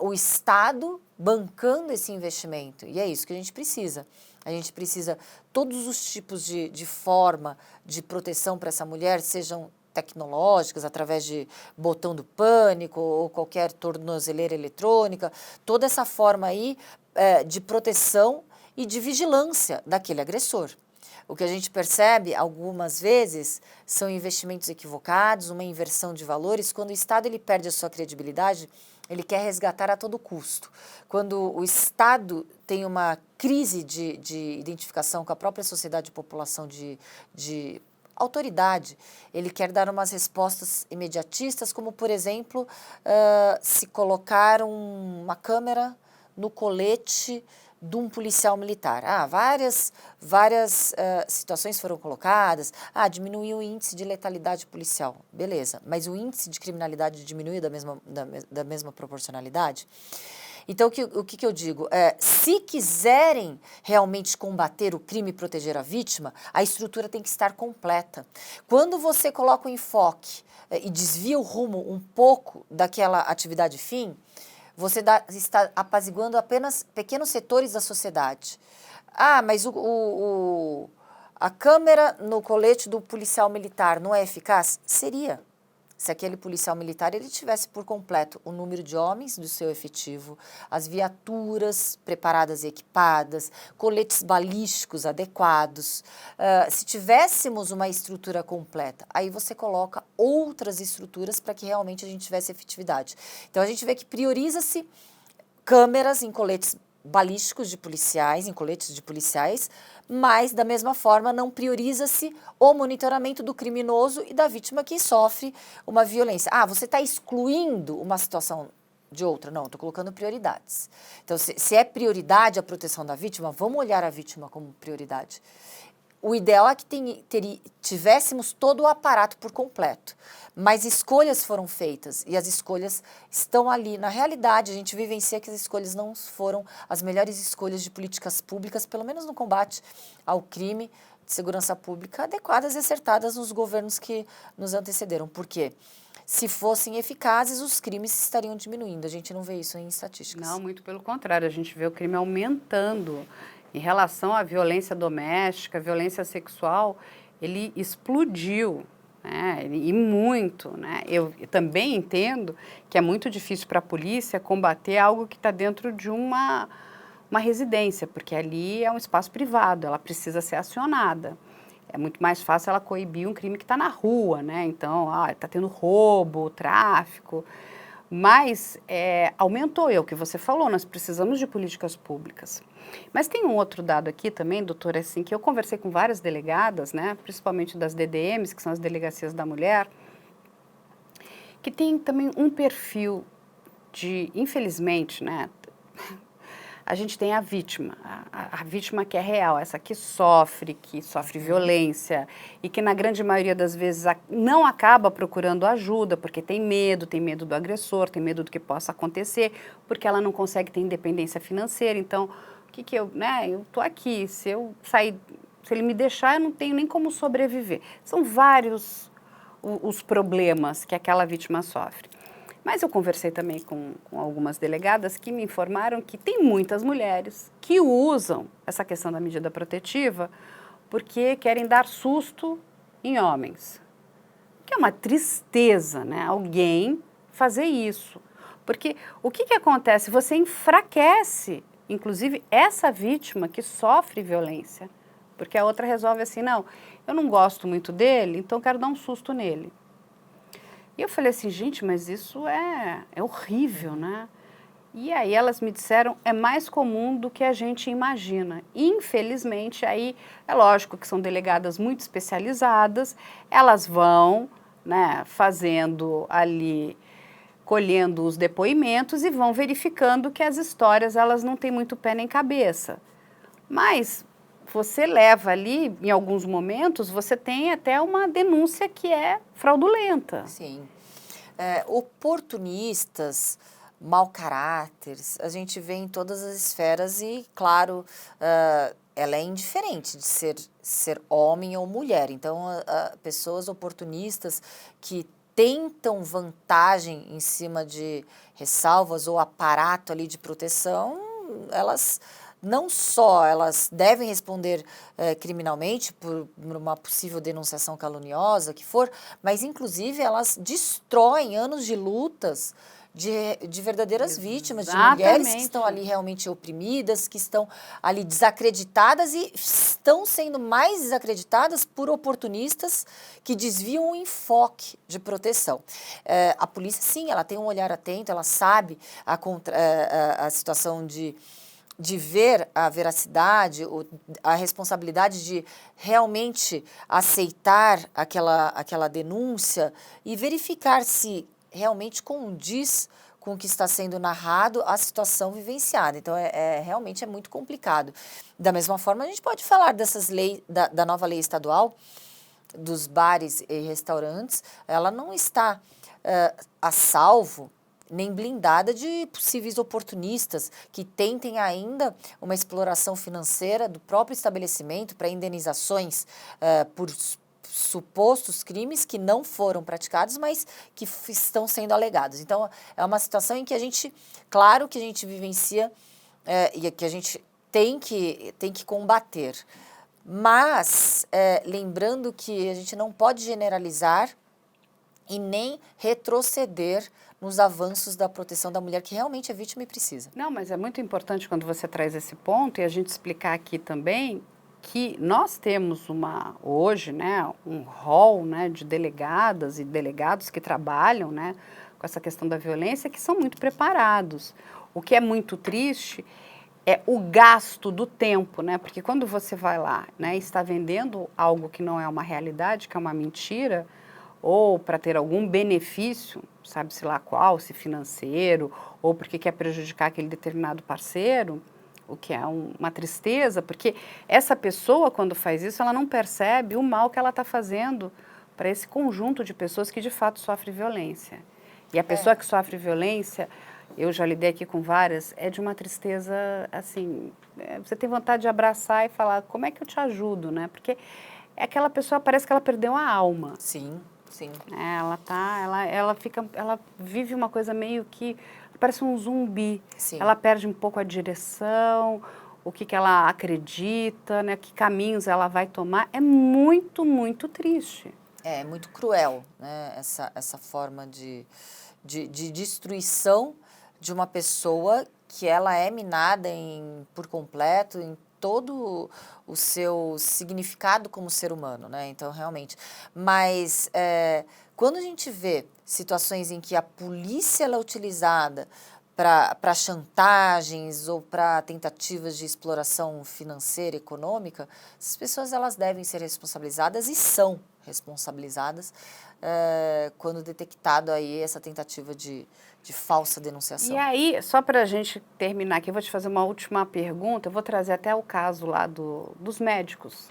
o Estado bancando esse investimento. E é isso que a gente precisa. A gente precisa todos os tipos de forma de proteção para essa mulher, sejam tecnológicas, através de botão do pânico ou qualquer tornozeleira eletrônica, toda essa forma aí de proteção e de vigilância daquele agressor. O que a gente percebe algumas vezes são investimentos equivocados, uma inversão de valores. Quando o Estado ele perde a sua credibilidade, ele quer resgatar a todo custo. Quando o Estado tem uma crise de identificação com a própria sociedade e população de autoridade, ele quer dar umas respostas imediatistas, como, por exemplo, se colocar uma câmera no colete de um policial militar. Várias situações foram colocadas. Diminuiu o índice de letalidade policial. Beleza, mas o índice de criminalidade diminuiu da mesma proporcionalidade? Então, o que eu digo? Se quiserem realmente combater o crime e proteger a vítima, a estrutura tem que estar completa. Quando você coloca o enfoque e desvia o rumo um pouco daquela atividade fim, você está apaziguando apenas pequenos setores da sociedade. Mas a câmera no colete do policial militar não é eficaz? Seria. Se aquele policial militar ele tivesse por completo o número de homens do seu efetivo, as viaturas preparadas e equipadas, coletes balísticos adequados, se tivéssemos uma estrutura completa, aí você coloca outras estruturas para que realmente a gente tivesse efetividade. Então a gente vê que prioriza-se câmeras em coletes balísticos de policiais, em coletes de policiais, mas, da mesma forma, não prioriza-se o monitoramento do criminoso e da vítima que sofre uma violência. Você está excluindo uma situação de outra? Não, estou colocando prioridades. Então, se é prioridade a proteção da vítima, vamos olhar a vítima como prioridade. O ideal é que tivéssemos todo o aparato por completo, mas escolhas foram feitas e as escolhas estão ali. Na realidade, a gente vivencia que as escolhas não foram as melhores escolhas de políticas públicas, pelo menos no combate ao crime de segurança pública, adequadas e acertadas nos governos que nos antecederam. Por quê? se fossem eficazes, os crimes estariam diminuindo. A gente não vê isso em estatísticas. Não, muito pelo contrário, a gente vê o crime aumentando. Em relação à violência doméstica, violência sexual, ele explodiu, né? E muito, né? Eu também entendo que é muito difícil para a polícia combater algo que está dentro de uma residência, porque ali é um espaço privado, ela precisa ser acionada. É muito mais fácil ela coibir um crime que está na rua, né? Então, está tendo roubo, tráfico, mas aumentou, é o que você falou, nós precisamos de políticas públicas. Mas tem um outro dado aqui também, doutora, assim, que eu conversei com várias delegadas, né, principalmente das DDMs, que são as Delegacias da Mulher, que tem também um perfil de, infelizmente, né, a gente tem a vítima, a vítima que é real, essa que sofre violência e que na grande maioria das vezes não acaba procurando ajuda porque tem medo do agressor, tem medo do que possa acontecer, porque ela não consegue ter independência financeira. Então, eu tô aqui, se eu sair, se ele me deixar, eu não tenho nem como sobreviver. São vários os problemas que aquela vítima sofre. Mas eu conversei também com algumas delegadas que me informaram que tem muitas mulheres que usam essa questão da medida protetiva porque querem dar susto em homens. Que é uma tristeza, né? Alguém fazer isso. Porque o que acontece? Você enfraquece, inclusive, essa vítima que sofre violência. Porque a outra resolve assim, não, eu não gosto muito dele, então quero dar um susto nele. E eu falei assim, gente, mas isso é horrível, né? E aí elas me disseram, é mais comum do que a gente imagina. Infelizmente, aí é lógico que são delegadas muito especializadas, elas vão, né, fazendo ali, colhendo os depoimentos e vão verificando que as histórias, elas não têm muito pé nem cabeça. Mas você leva ali, em alguns momentos, você tem até uma denúncia que é fraudulenta. Sim. Oportunistas, mau caráteres, a gente vê em todas as esferas e, claro, ela é indiferente de ser homem ou mulher. Então, pessoas oportunistas que tentam vantagem em cima de ressalvas ou aparato ali de proteção, elas não só elas devem responder criminalmente por uma possível denunciação caluniosa que for, mas inclusive elas destroem anos de lutas de verdadeiras vítimas, de mulheres que estão ali realmente oprimidas, que estão ali desacreditadas e estão sendo mais desacreditadas por oportunistas que desviam o enfoque de proteção. A polícia, sim, ela tem um olhar atento, ela sabe a situação de ver a veracidade, a responsabilidade de realmente aceitar aquela denúncia e verificar se realmente condiz com o que está sendo narrado a situação vivenciada. Então, realmente é muito complicado. Da mesma forma, a gente pode falar dessas leis, da nova lei estadual, dos bares e restaurantes, ela não está a salvo nem blindada de possíveis oportunistas que tentem ainda uma exploração financeira do próprio estabelecimento para indenizações por supostos crimes que não foram praticados, mas que estão sendo alegados. Então, é uma situação em que a gente, claro que a gente vivencia e que a gente tem que combater, mas lembrando que a gente não pode generalizar e nem retroceder nos avanços da proteção da mulher que realmente é vítima e precisa. Não, mas é muito importante quando você traz esse ponto e a gente explicar aqui também que nós temos hoje, né, um rol, né, de delegadas e delegados que trabalham, né, com essa questão da violência, que são muito preparados. O que é muito triste é o gasto do tempo, né, porque quando você vai lá, né, e está vendendo algo que não é uma realidade, que é uma mentira, ou para ter algum benefício, sabe-se lá qual, se financeiro, ou porque quer prejudicar aquele determinado parceiro, o que é uma tristeza, porque essa pessoa, quando faz isso, ela não percebe o mal que ela está fazendo para esse conjunto de pessoas que de fato sofrem violência. E a pessoa que sofre violência, eu já lidei aqui com várias, é de uma tristeza, assim, você tem vontade de abraçar e falar, como é que eu te ajudo, né? Porque aquela pessoa parece que ela perdeu a alma. Sim. Sim. Ela vive uma coisa meio que parece um zumbi. Sim. Ela perde um pouco a direção, o que ela acredita, né? Que caminhos ela vai tomar. É muito, muito triste. É muito cruel, né? Essa forma de destruição de uma pessoa que ela é minada por completo em todo o seu significado como ser humano, né? Então, realmente. Mas quando a gente vê situações em que a polícia ela é utilizada para chantagens ou para tentativas de exploração financeira, econômica, essas pessoas elas devem ser responsabilizadas e são responsabilizadas quando detectado aí essa tentativa de falsa denunciação. E aí, só para a gente terminar aqui, eu vou te fazer uma última pergunta, eu vou trazer até o caso lá dos médicos,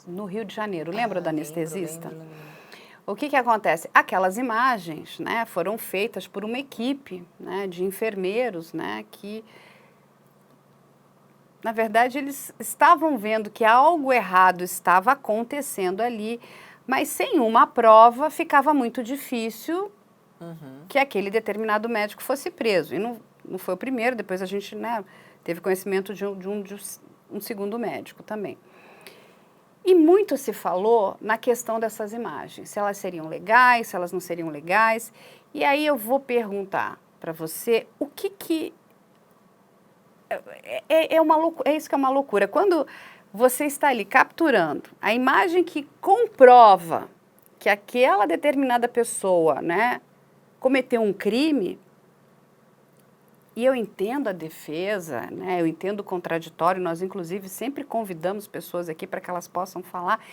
no Rio de Janeiro. Lembra do anestesista? Lembro. O que acontece? Aquelas imagens, né, foram feitas por uma equipe, né, de enfermeiros, né, que, na verdade, eles estavam vendo que algo errado estava acontecendo ali, mas sem uma prova ficava muito difícil que aquele determinado médico fosse preso. E não foi o primeiro, depois a gente, né, teve conhecimento de um segundo médico também. E muito se falou na questão dessas imagens, se elas seriam legais, se elas não seriam legais. E aí eu vou perguntar para você o que é isso que é uma loucura. Quando você está ali capturando a imagem que comprova que aquela determinada pessoa, né, cometeu um crime, e eu entendo a defesa, né, eu entendo o contraditório, nós inclusive sempre convidamos pessoas aqui para que elas possam falar,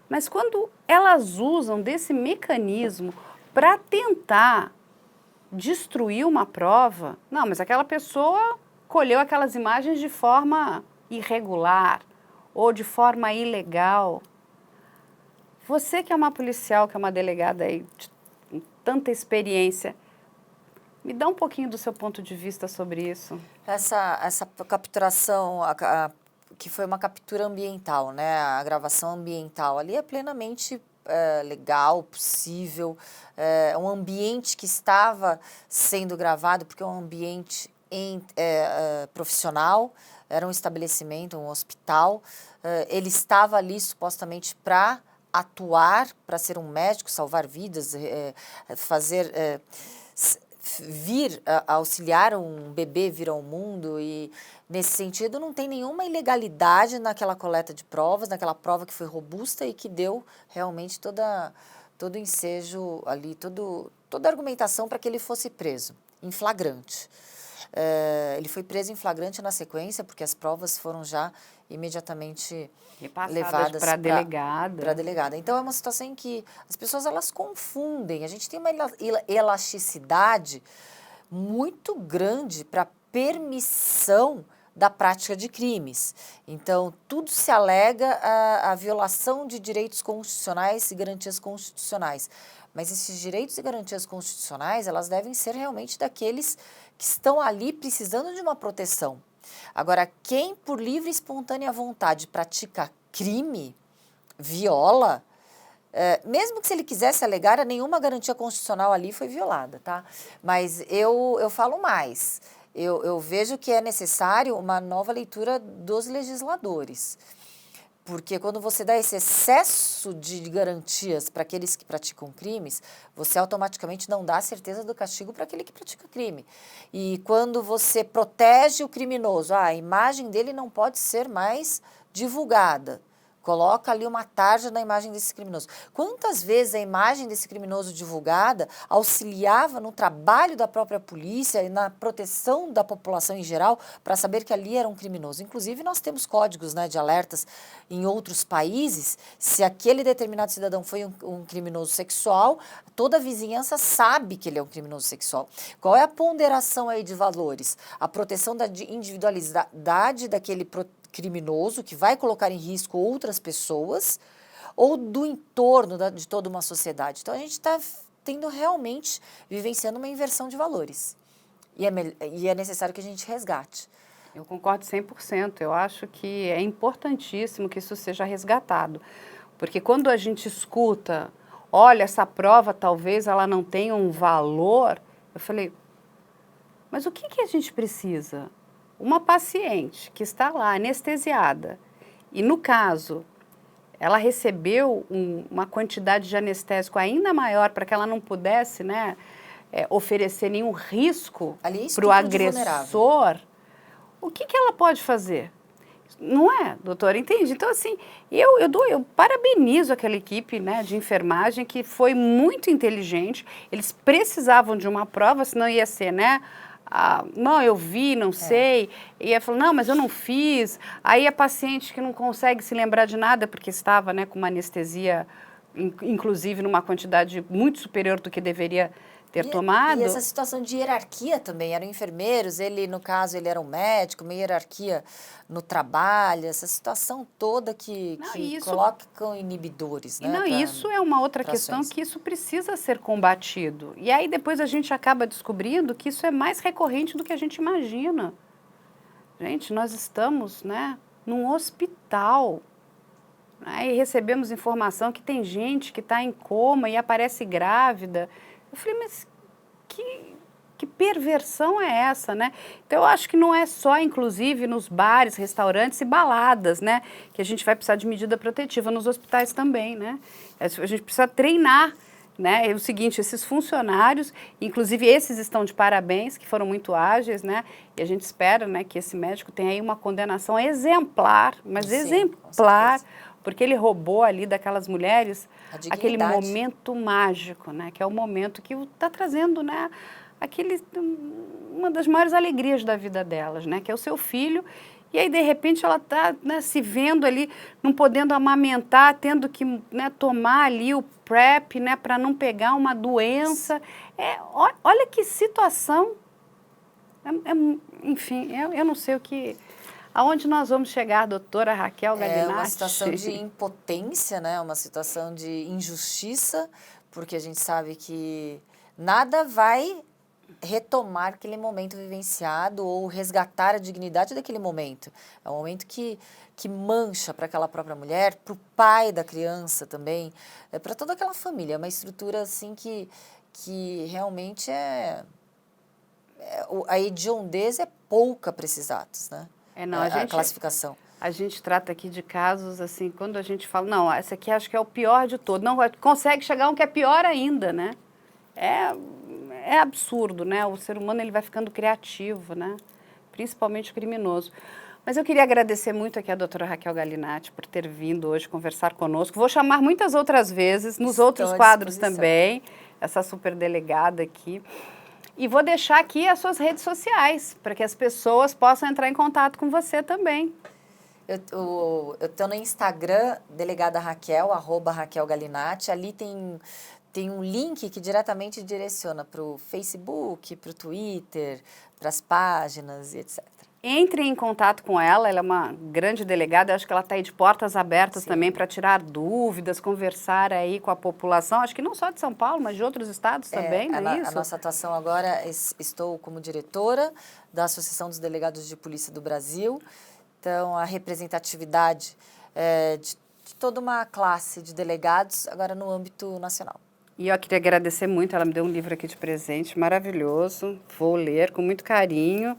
mas quando elas usam desse mecanismo para tentar destruir uma prova, não, mas aquela pessoa colheu aquelas imagens de forma irregular ou de forma ilegal. Você que é uma policial, que é uma delegada aí de tanta experiência, me dá um pouquinho do seu ponto de vista sobre isso. Essa capturação, que foi uma captura ambiental, né? A gravação ambiental ali é plenamente legal, possível. É um ambiente que estava sendo gravado, porque é um ambiente profissional, era um estabelecimento, um hospital. Ele estava ali supostamente para atuar, para ser um médico, salvar vidas, vir auxiliar um bebê vir ao mundo, e nesse sentido não tem nenhuma ilegalidade naquela coleta de provas, naquela prova que foi robusta e que deu realmente todo o ensejo ali, toda a argumentação para que ele fosse preso, em flagrante. Ele foi preso em flagrante na sequência, porque as provas foram já imediatamente levadas para a delegada. Para a delegada. Então, é uma situação em que as pessoas elas confundem. A gente tem uma elasticidade muito grande para permissão da prática de crimes. Então, tudo se alega a violação de direitos constitucionais e garantias constitucionais. Mas esses direitos e garantias constitucionais, elas devem ser realmente daqueles que estão ali precisando de uma proteção. Agora, quem por livre e espontânea vontade pratica crime, viola, mesmo que se ele quisesse alegar, nenhuma garantia constitucional ali foi violada, tá? Mas eu falo mais. Eu vejo que é necessário uma nova leitura dos legisladores. Porque quando você dá esse excesso de garantias para aqueles que praticam crimes, você automaticamente não dá a certeza do castigo para aquele que pratica crime. E quando você protege o criminoso, a imagem dele não pode ser mais divulgada. Coloca ali uma tarja na imagem desse criminoso. Quantas vezes a imagem desse criminoso divulgada auxiliava no trabalho da própria polícia e na proteção da população em geral para saber que ali era um criminoso? Inclusive, nós temos códigos, né, de alertas em outros países. Se aquele determinado cidadão foi um criminoso sexual, toda a vizinhança sabe que ele é um criminoso sexual. Qual é a ponderação aí de valores? A proteção da individualidade daquele criminoso que vai colocar em risco outras pessoas ou do entorno de toda uma sociedade. Então, a gente está realmente vivenciando uma inversão de valores e é necessário que a gente resgate. Eu concordo 100%. Eu acho que é importantíssimo que isso seja resgatado. Porque quando a gente escuta olha, essa prova talvez ela não tenha um valor. Eu falei, mas o que a gente precisa? Uma paciente que está lá anestesiada e, no caso, ela recebeu uma quantidade de anestésico ainda maior para que ela não pudesse, né, oferecer nenhum risco para o agressor, o que ela pode fazer? Não é, doutora? Entendi. Então, assim, eu parabenizo aquela equipe, né, de enfermagem que foi muito inteligente. Eles precisavam de uma prova, senão ia ser, né? Não, eu vi, não sei. E ia falar, não, mas eu não fiz. Aí a paciente que não consegue se lembrar de nada porque estava, né, com uma anestesia, inclusive numa quantidade muito superior do que deveria ter tomado. E essa situação de hierarquia também, eram enfermeiros, ele, no caso, ele era um médico, uma hierarquia no trabalho, essa situação toda que coloca com inibidores, né? Não, isso é uma outra questão que isso precisa ser combatido. E aí depois a gente acaba descobrindo que isso é mais recorrente do que a gente imagina. Gente, nós estamos, né, num hospital, né, e recebemos informação que tem gente que está em coma e aparece grávida. Eu falei, mas que perversão é essa, né? Então, eu acho que não é só, inclusive, nos bares, restaurantes e baladas, né? Que a gente vai precisar de medida protetiva, nos hospitais também, né? A gente precisa treinar, né? É o seguinte, esses funcionários, inclusive esses estão de parabéns, que foram muito ágeis, né? E a gente espera, né, que esse médico tenha aí uma condenação exemplar, mas sim, exemplar, porque ele roubou ali daquelas mulheres aquele momento mágico, né? Que é o momento que está trazendo, né, uma das maiores alegrias da vida delas, né? Que é o seu filho. E aí, de repente, ela está, né, se vendo ali, não podendo amamentar, tendo que, né, tomar ali o PrEP, né, para não pegar uma doença. Olha que situação. Enfim, eu não sei aonde nós vamos chegar, doutora Raquel Galinatti. É uma situação de impotência, né? Uma situação de injustiça, porque a gente sabe que nada vai retomar aquele momento vivenciado ou resgatar a dignidade daquele momento. É um momento que mancha para aquela própria mulher, para o pai da criança também, para toda aquela família. É uma estrutura assim que realmente a hediondez é pouca para esses atos, né? A classificação. A gente trata aqui de casos assim, quando a gente fala, não, essa aqui acho que é o pior de todos. Não, consegue chegar um que é pior ainda, né? É absurdo, né? O ser humano ele vai ficando criativo, né? Principalmente o criminoso. Mas eu queria agradecer muito aqui a doutora Raquel Galinatti por ter vindo hoje conversar conosco. Vou chamar muitas outras vezes, nos outros quadros também, essa superdelegada aqui. E vou deixar aqui as suas redes sociais, para que as pessoas possam entrar em contato com você também. Eu estou no Instagram, delegada Raquel, @Raquel Galinatti. Ali tem um link que diretamente direciona para o Facebook, para o Twitter, para as páginas e etc. Entre em contato com ela é uma grande delegada, eu acho que ela está aí de portas abertas também para tirar dúvidas, conversar aí com a população, acho que não só de São Paulo, mas de outros estados também, não é isso? A nossa atuação agora, estou como diretora da Associação dos Delegados de Polícia do Brasil, então a representatividade de toda uma classe de delegados agora no âmbito nacional. E eu queria agradecer muito, ela me deu um livro aqui de presente, maravilhoso, vou ler com muito carinho.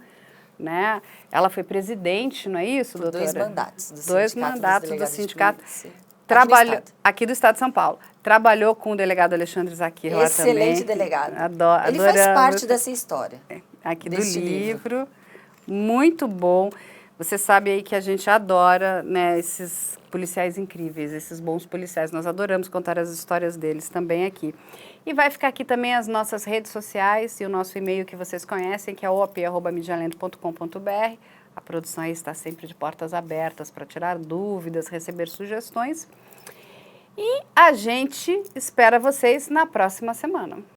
Né? Ela foi presidente, não é isso, doutora? Dois mandatos do sindicato. Trabalhou aqui do Estado de São Paulo. Trabalhou com o delegado Alexandre Zaquir lá também. Excelente delegado. Ele faz parte dessa história. Aqui do livro. Muito bom. Você sabe aí que a gente adora, né, esses policiais incríveis, esses bons policiais. Nós adoramos contar as histórias deles também aqui. E vai ficar aqui também as nossas redes sociais e o nosso e-mail que vocês conhecem, que é op@medialento.com.br. A produção aí está sempre de portas abertas para tirar dúvidas, receber sugestões. E a gente espera vocês na próxima semana.